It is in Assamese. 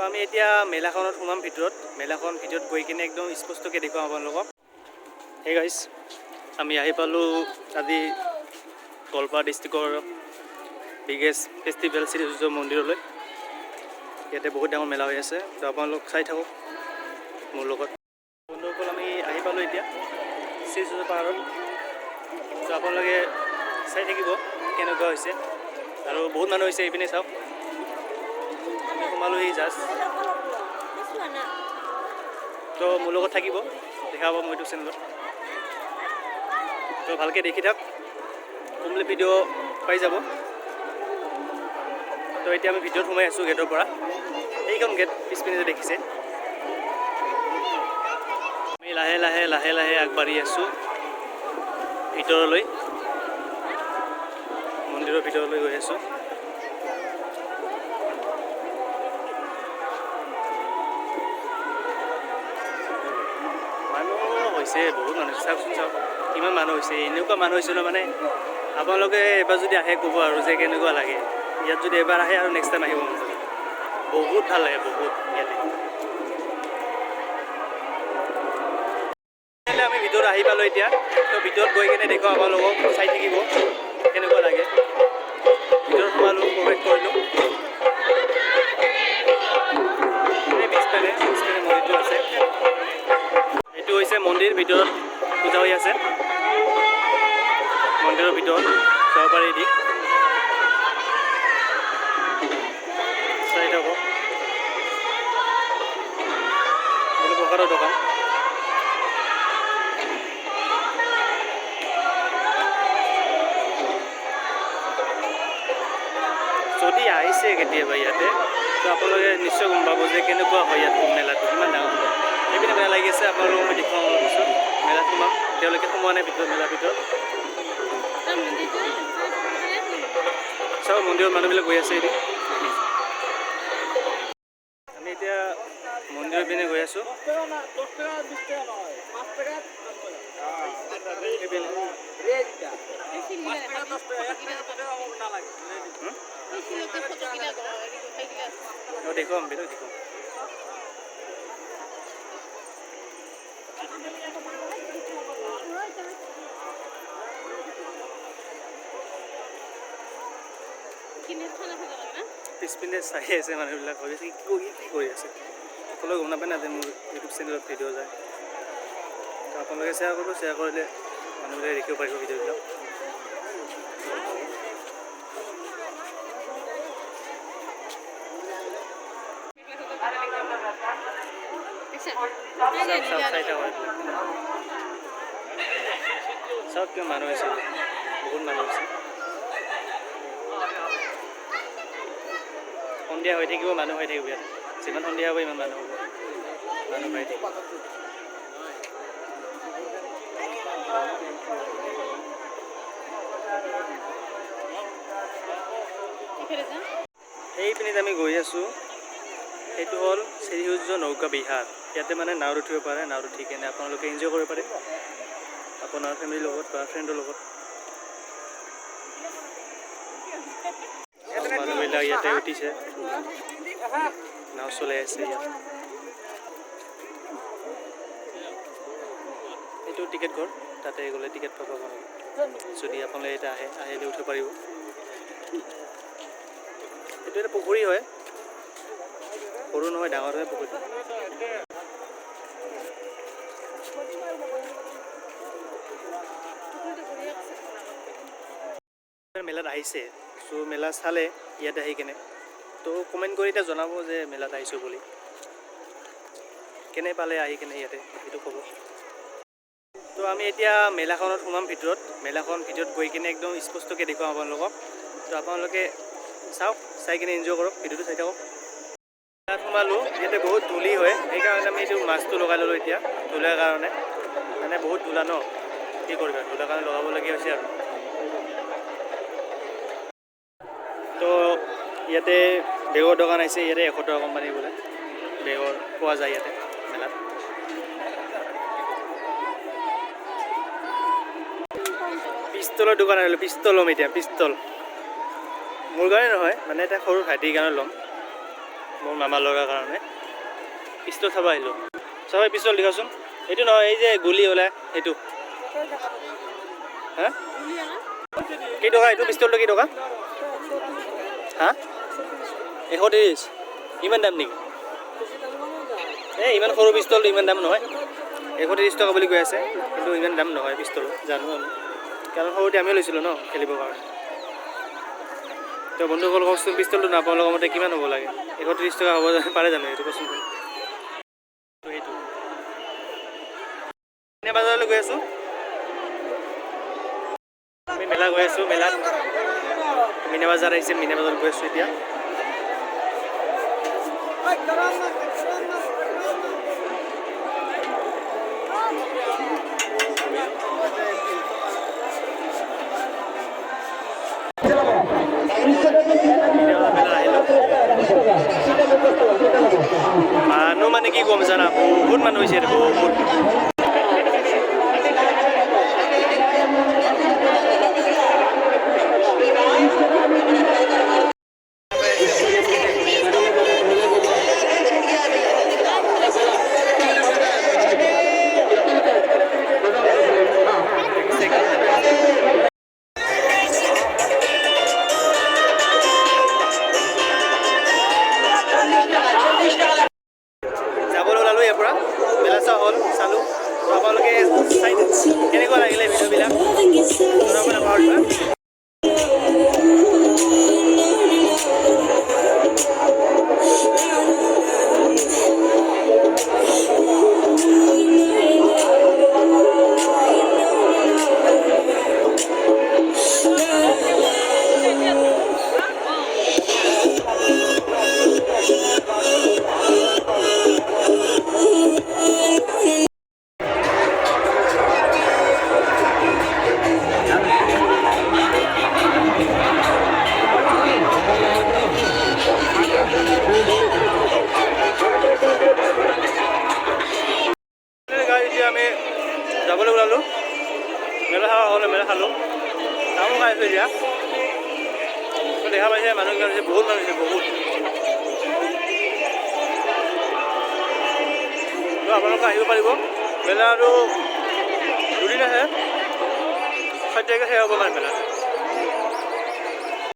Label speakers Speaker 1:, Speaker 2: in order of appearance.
Speaker 1: আমি এতিয়া মেলাখনত সোমাম ভিতৰত। মেলাখন ভিতৰত গৈ কিনে একদম স্পষ্টকৈ দেখুৱাম আপোনালোকক। হে গাইছ, আমি আহি পালোঁ আজি গোৱালপাৰা ডিষ্ট্ৰিক্টৰ বিগেষ্ট ফেষ্টিভেল শ্ৰী সূৰ্য মন্দিৰলৈ। ইয়াতে বহুত ডাঙৰ মেলা হৈ আছে, তো আপোনালোক চাই থাকক মোৰ লগত। বন্ধুসকল, আমি আহি পালোঁ এতিয়া শ্ৰী সূৰ্য পাহাৰত। তো আপোনালোকে চাই থাকিব কেনেকুৱা হৈছে, আৰু বহুত মানুহ হৈছে। এইপিনে চাওক, আমি সোমালোঁ এই জাষ্ট। তো মোৰ লগত থাকিব, দেখাব মই ইউটিউব চেনেলত। তো ভালকৈ দেখি থাক, কমপ্লিট ভিডিঅ' পাই যাব। তো এতিয়া আমি ভিতৰত সোমাই আছোঁ গেটৰ পৰা। এইখন গেট পিছপিনে যে দেখিছে। আমি লাহে লাহে লাহে লাহে আগবাঢ়ি আছোঁ ভিতৰলৈ, মন্দিৰৰ ভিতৰলৈ গৈ আছোঁ। মানুহ হৈছে, বহুত মানুহ হৈছে। চাওকচোন, চাওক কিমান মানুহ হৈছে। এনেকুৱা মানুহ হৈছে ন, মানে আপোনালোকে এবাৰ যদি আহে ক'ব আৰু যে কেনেকুৱা লাগে। ইয়াত যদি এবাৰ আহে আৰু নেক্সট টাইম আহিব মন যাব। বহুত ভাল লাগে, বহুত। ইয়াতে আমি ভিতৰত আহি পালোঁ এতিয়া। তো ভিতৰত গৈ কিনে দেখুৱাম আপোনালোকক, চাই থাকিব কেনেকুৱা লাগে। ভিতৰত সোমালোঁ, প্ৰৱেশ কৰিলোঁ। পিছপিনে মন্দিৰটো আছে। এইটো হৈছে মন্দিৰ, ভিতৰত পূজা হৈ আছে। মন্দিৰৰ ভিতৰত যাব পাৰি এদি চাই থাকক। বহু প্ৰকাৰৰ দোকান। যদি আহিছে কেতিয়াবা ইয়াতে, তো আপোনালোকে নিশ্চয় গম পাব যে কেনেকুৱা হয় ইয়াত মেলাটো, কিমান ডাঙৰ হয়। এইপিনে মেলা লাগি আছে, আপোনালোকক মই দেখুৱাম অলপ পিছত। মেলাত সোমাম, তেওঁলোকে সোমোৱা নাই ভিতৰত, মেলাৰ ভিতৰত। চাওক মন্দিৰত মানুহবিলাক গৈ আছে এদিন। আমি এতিয়া মন্দিৰৰ পিনে গৈ আছোঁ। দেখুৱাম বেলেগ দেখুৱাম। পিছপিনে চাই আছে মানুহবিলাক, ভাবিছে কি কৰি আছে। সকলোৱে গম নাপায় না যে মোৰ ইউটিউব চেনেলত ভিডিঅ' যায়। তো আপোনালোকে শ্বেয়াৰ কৰিব, শ্বেয়াৰ কৰিলে মানুহবিলাকে দেখিব পাৰিব ভিডিঅ'বিলাক। চাওক কিয় মানুহ হৈছে, বহুত মানুহ হৈছে। সন্ধিয়া হৈ থাকিব, মানুহ হৈ থাকিব ইয়াত। যিমান সন্ধিয়া হ'ব ইমান মানুহ হ'ব, মানুহ হৈ থাকিব। সেইপিনিত আমি গৈ আছোঁ। সেইটো হ'ল শ্ৰী সূৰ্য নৌকা বিহাৰ। ইয়াতে মানে নাৱত উঠিব পাৰে, নাৱত উঠি কিনে আপোনালোকে এনজয় কৰিব পাৰে আপোনাৰ ফেমিলিৰ লগত বা ফ্ৰেণ্ডৰ লগত। মানুহবিলাক ইয়াতে উঠিছে, নাও চলাই আছে ইয়াত। এইটো টিকেট ঘৰ, তাতে গ'লে টিকেট পাব আপোনালোকে। যদি আপোনালোকে এতিয়া আহিলে উঠিব পাৰিব। এইটো এটা পুখুৰী হয়, সৰু নহয়, ডাঙৰ হয় পুখুৰীটো। মেলাত আহিছে, চ' মেলা চালে ইয়াতে আহি কেনে, তো কমেণ্ট কৰি এতিয়া জনাব যে মেলাত আহিছোঁ বুলি। কেনে পালে আহি কেনে ইয়াতে, সেইটো ক'ব। তো আমি এতিয়া মেলাখনত সোমাম ভিতৰত। মেলাখন ভিতৰত গৈ কিনে একদম স্পষ্টকৈ দেখুৱাম আপোনালোকক। তো আপোনালোকে চাওক, চাই কিনে এনজয় কৰক, ভিডিঅ'টো চাই থাকক। মেলাত সোমালোঁ, ইয়াতে বহুত ধূলি হয়, সেইকাৰণে আমি এইটো মাস্কটো লগাই ল'লোঁ এতিয়া, ধূলাৰ কাৰণে। মানে বহুত ধূলা ন, কি কৰিবা, ধূলাৰ কাৰণে লগাবলগীয়া হৈছে আৰু। তো ইয়াতে বেগৰ দোকান আহিছে, ইয়াতে 100 টকা কোম্পানী বোলে বেগৰ পোৱা যায় ইয়াতে মেলাত। পিস্তলৰ দোকান আহিলোঁ, পিস্তল ল'ম এতিয়া, পিস্তল। মোৰ কাৰণে নহয়, মানে এটা সৰু ভাইটিৰ কাৰণে ল'ম। মোৰ মামাৰ ল'ৰাৰ কাৰণে পিষ্টল চাব আহিলোঁ। চাব পিষ্টল দেখাচোন। এইটো নহয়, এই যে গুলি ওলাই সেইটো। হা কেই টকা এইটো পিষ্টলটো? কেই টকা? হা 130? ইমান দাম নেকি? এই ইমান সৰু পিষ্টলটো ইমান দাম নহয়। 130 টকা বুলি কৈ আছে, কিন্তু ইমান দাম নহয় পিষ্টল। জানো আমি, কাৰণ সৰুতে আমিও লৈছিলোঁ ন খেলিবৰ কাৰণে। তো বন্ধুসকল কওকচোন, পিষ্টলটো নাপাওঁ লগতে কিমান হ'ব লাগে? 130 টকা হ'ব পাৰে জানো? এইটো কচোন। সেইটো মিনা বাজাৰলৈ গৈ আছোঁ। আমি মেলা গৈ আছোঁ। মেলাত মিনা বাজাৰ আহিছে, মিনা বাজাৰত গৈ আছোঁ এতিয়া। মানুহ মানে কি ক'ম জানা, বহুত মানুহ হৈছে বহুত। যাবলৈ ওলালোঁ ইয়াৰ পৰা, মেলা চোৱা হ'ল, চালোঁ। আপোনালোকে চাই কেনেকুৱা লাগিলে ভিডিঅ'বিলাক জনাব নাপাহৰিবা। এতিয়া আমি যাবলৈ ওলালোঁ। মেলা চাৱা হ'ল, মেলা খালোঁ, তামোল খাই আছোঁ এতিয়া। দেখা পাইছে মানুহ কিমান হৈছে, বহুত মানুহ হৈছে, বহুত। তো আপোনালোকে আহিব পাৰিব। মেলা আৰু দুদিন আহে, 6 তাৰিখে শেষ হ'ব মানে মেলা।